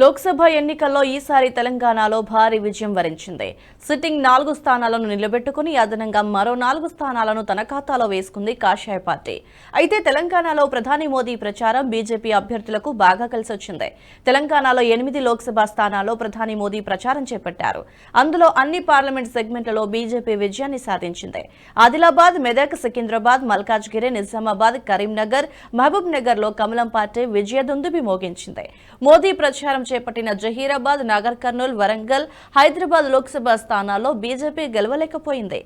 లోక్సభ ఎన్నికల్లో ఈసారి తెలంగాణలో భారీ విజయం వరించింది. సిట్టింగ్ 4 స్థానాలను నిలబెట్టుకుని అదనంగా మరో 4 స్థానాలను తన ఖాతాలో వేసుకుంది కాషాయ పార్టీ. అయితే తెలంగాణలో ప్రధాని మోదీ ప్రచారం బీజేపీ అభ్యర్థులకు బాగా కలిసొచ్చింది. తెలంగాణలో 8 లోక్సభ స్థానాల్లో ప్రధాని మోదీ ప్రచారం చేపట్టారు. అందులో అన్ని పార్లమెంట్ సెగ్మెంట్లలో బీజేపీ విజయాన్ని సాధించింది. ఆదిలాబాద్, మెదక్, సికింద్రాబాద్, మల్కాజ్గిరి, నిజామాబాద్, కరీంనగర్, మహబూబ్ నగర్ లో కమలం పార్టీ విజయదుందుబి మోగించింది. మోదీ ప్రచారం చేపట్టిన జహీరాబాద్, నాగర్ కర్నూల్, వరంగల్, హైదరాబాద్ లోక్సభ స్థానాల్లో బీజేపీ గెలవలేకపోయింది.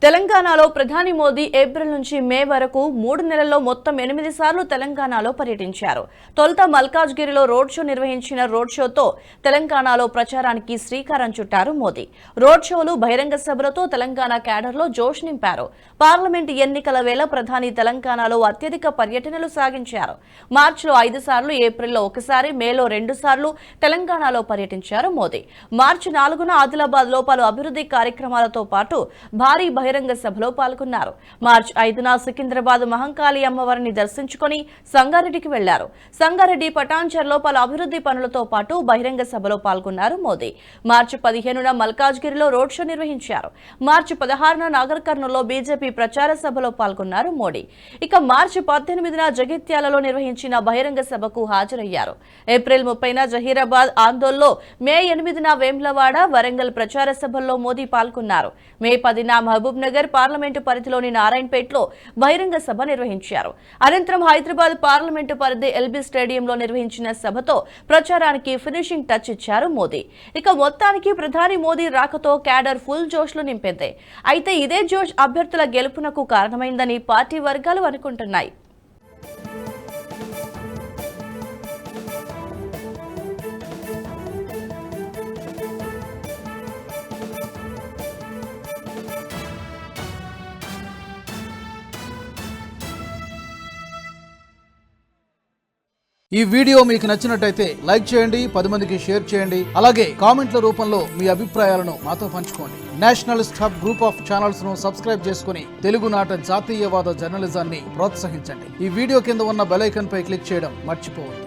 తెలంగాణలో ప్రధాని మోదీ ఏప్రిల్ నుంచి మే వరకు 3 నెలల్లో మొత్తం 8 సార్లు తెలంగాణలో పర్యటించారు. తొలుత మల్కాజ్గిరిలో రోడ్ షో నిర్వహించిన రోడ్ షోతో తెలంగాణలో ప్రచారానికి శ్రీకారం చుట్టారు మోదీ. రోడ్ షోలు, బహిరంగ సభలతో తెలంగాణ క్యాడర్లో జోష్ నింపారు. పార్లమెంట్ ఎన్నికల వేళ ప్రధాని తెలంగాణలో అత్యధిక పర్యటనలు సాగించారు. మార్చిలో 5 సార్లు, ఏప్రిల్లో 1 సారి, మేలో 2 సార్లు తెలంగాణలో పర్యటించారు మోదీ. మార్చి 4న ఆదిలాబాద్ లో పలు అభివృద్ధి కార్యక్రమాలతో పాటు భారీ బహిరంగ సభలో పాల్గొన్నారు. మార్చి 5న సికింద్రాబాద్ మహంకాళి అమ్మవారిని దర్శించుకుని సంగారెడ్డికి వెళ్లారు. సంగారెడ్డి, పటాన్చెర్లో పలు అభివృద్ధి పనులతో పాటు బహిరంగ సభలో పాల్గొన్నారు మోదీ. మార్చి 15న మల్కాజ్గిరిలో రోడ్ షో నిర్వహించారు. మార్చి 16న నాగర్ కర్నూల్లో బీజేపీ ప్రచార సభలో పాల్గొన్నారు మోడీ. ఇక మార్చి 18న జగిత్యాలలో నిర్వహించిన బహిరంగ సభకు హాజరయ్యారు. ఏప్రిల్ 30న జహీరాబాద్, ఆందోళనలో, మే 8న వేములవాడ, వరంగల్ ప్రచార సభల్లో మోదీ పాల్గొన్నారు. మే 10న మహబూబ్ నగర్ పార్లమెంటు పరిధిలోని నారాయణపేటలో బహిరంగ సభ నిర్వహించారు. అనంతరం హైదరాబాద్ పార్లమెంటు పరిధి ఎల్బీ స్టేడియంలో నిర్వహించిన సభతో ప్రచారానికి ఫినిషింగ్ టచ్ ఇచ్చారు మోదీ. ఇక మొత్తానికి ప్రధాని మోదీ రాకతో క్యాడర్ ఫుల్ జోష్లు నింపింది. అయితే ఇదే జోష్ అభ్యర్థుల గెలుపునకు కారణమైందని పార్టీ వర్గాలు అనుకుంటున్నాయి. ఈ వీడియో మీకు నచ్చినట్టయితే లైక్ చేయండి, 10 మందికి షేర్ చేయండి. అలాగే కామెంట్ల రూపంలో మీ అభిప్రాయాలను మాతో పంచుకోండి. Nationalist hub group of channels ను సబ్స్క్రైబ్ చేసుకుని తెలుగునాట జాతీయవాద జర్నలిజాన్ని ప్రోత్సహించండి. ఈ వీడియో కింద ఉన్న బెల్ ఐకాన్ పై క్లిక్ చేయడం మర్చిపోవద్దు.